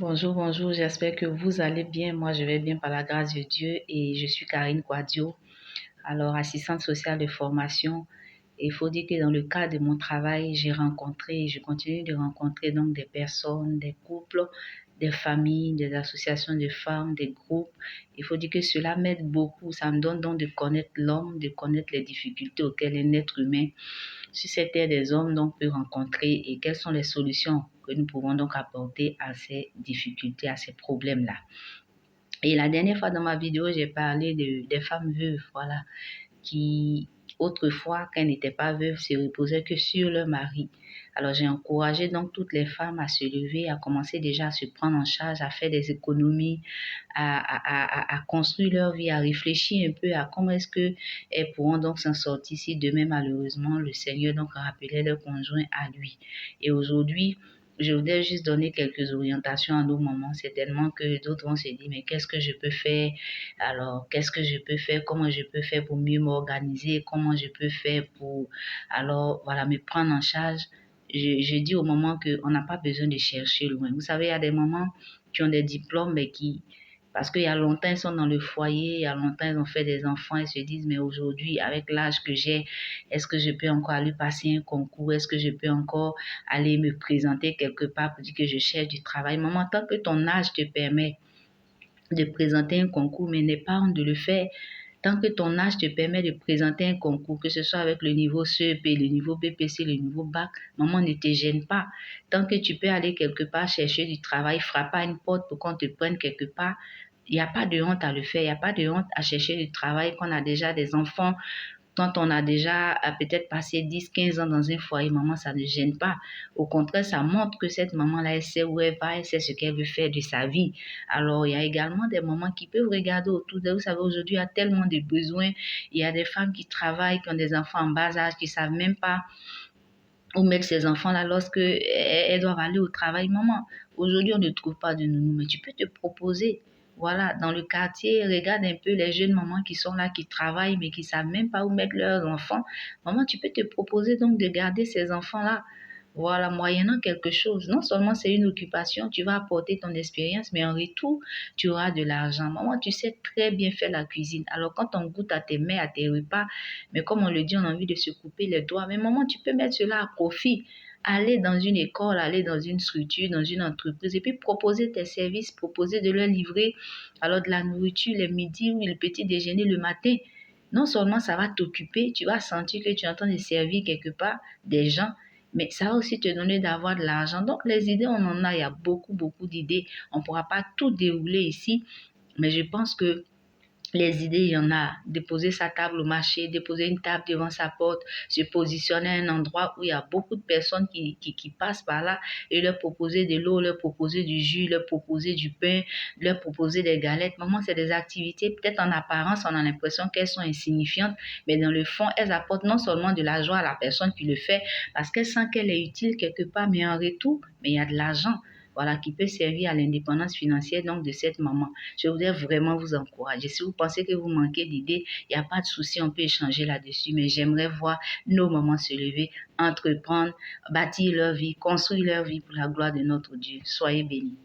Bonjour, bonjour, j'espère que vous allez bien. Moi, je vais bien par la grâce de Dieu et je suis Karine Quadio, alors assistante sociale de formation. Et il faut dire que dans le cadre de mon travail, j'ai rencontré et je continue de rencontrer donc des personnes, des couples, des familles, des associations de femmes, des groupes. Il faut dire que cela m'aide beaucoup. Ça me donne donc de connaître l'homme, de connaître les difficultés auxquelles un être humain sur cette terre des hommes donc peut rencontrer et quelles sont les solutions que nous pouvons donc apporter à ces difficultés, à ces problèmes-là. Et la dernière fois dans ma vidéo, j'ai parlé des femmes veuves, voilà, qui autrefois, quand elles n'étaient pas veuves, se reposaient que sur leur mari. Alors j'ai encouragé donc toutes les femmes à se lever, à commencer déjà à se prendre en charge, à faire des économies, à construire leur vie, à réfléchir un peu à comment est-ce que elles pourront donc s'en sortir si demain malheureusement le Seigneur donc rappelait leur conjoint à lui. Et aujourd'hui, je voudrais juste donner quelques orientations à nos mamans. Certainement que d'autres vont se dire, mais qu'est-ce que je peux faire? Alors, qu'est-ce que je peux faire? Comment je peux faire pour mieux m'organiser? Comment je peux faire pour, alors, voilà, me prendre en charge? Je dis au moment qu'on n'a pas besoin de chercher loin. Vous savez, il y a des mamans qui ont des diplômes, mais qui, parce qu'il y a longtemps, ils sont dans le foyer, il y a longtemps, ils ont fait des enfants, ils se disent, mais aujourd'hui, avec l'âge que j'ai, est-ce que je peux encore aller passer un concours? Est-ce que je peux encore aller me présenter quelque part pour dire que je cherche du travail? Maman, tant que ton âge te permet de présenter un concours, mais n'aie pas honte de le faire. Tant que ton âge te permet de présenter un concours, que ce soit avec le niveau CEP, le niveau BPC, le niveau bac, maman ne te gêne pas. Tant que tu peux aller quelque part chercher du travail, frappe à une porte pour qu'on te prenne quelque part, il n'y a pas de honte à le faire, il n'y a pas de honte à chercher du travail quand on a déjà des enfants, quand on a déjà peut-être passé 10, 15 ans dans un foyer, maman, ça ne gêne pas. Au contraire, ça montre que cette maman-là, elle sait où elle va, elle sait ce qu'elle veut faire de sa vie. Alors, il y a également des mamans qui peuvent regarder autour d'eux. Vous savez, aujourd'hui, il y a tellement de besoins. Il y a des femmes qui travaillent, qui ont des enfants en bas âge, qui ne savent même pas où mettre ces enfants-là lorsque elles doivent aller au travail. Maman, aujourd'hui, on ne trouve pas de nounou, mais tu peux te proposer. Voilà, dans le quartier, regarde un peu les jeunes mamans qui sont là, qui travaillent, mais qui ne savent même pas où mettre leurs enfants. Maman, tu peux te proposer donc de garder ces enfants-là. Voilà, moyennant quelque chose. Non seulement c'est une occupation, tu vas apporter ton expérience, mais en retour, tu auras de l'argent. Maman, tu sais très bien faire la cuisine. Alors, quand on goûte à tes mets, à tes repas, mais comme on le dit, on a envie de se couper les doigts. Mais maman, tu peux mettre cela à profit. Aller dans une école, aller dans une structure, dans une entreprise, et puis proposer tes services, proposer de leur livrer alors de la nourriture les midis ou le petit déjeuner le matin. Non seulement ça va t'occuper, tu vas sentir que tu es en train de servir quelque part des gens, mais ça va aussi te donner d'avoir de l'argent. Donc, les idées, on en a, il y a beaucoup, beaucoup d'idées. On ne pourra pas tout dérouler ici, mais je pense que les idées, il y en a. Déposer sa table au marché, déposer une table devant sa porte, se positionner à un endroit où il y a beaucoup de personnes qui passent par là et leur proposer de l'eau, leur proposer du jus, leur proposer du pain, leur proposer des galettes. Maman, c'est des activités, peut-être en apparence, on a l'impression qu'elles sont insignifiantes, mais dans le fond, elles apportent non seulement de la joie à la personne qui le fait, parce qu'elle sent qu'elle est utile quelque part, mais en retour, mais il y a de l'argent. Voilà, qui peut servir à l'indépendance financière donc de cette maman. Je voudrais vraiment vous encourager. Si vous pensez que vous manquez d'idées, il n'y a pas de souci, on peut échanger là-dessus. Mais j'aimerais voir nos mamans se lever, entreprendre, bâtir leur vie, construire leur vie pour la gloire de notre Dieu. Soyez bénis.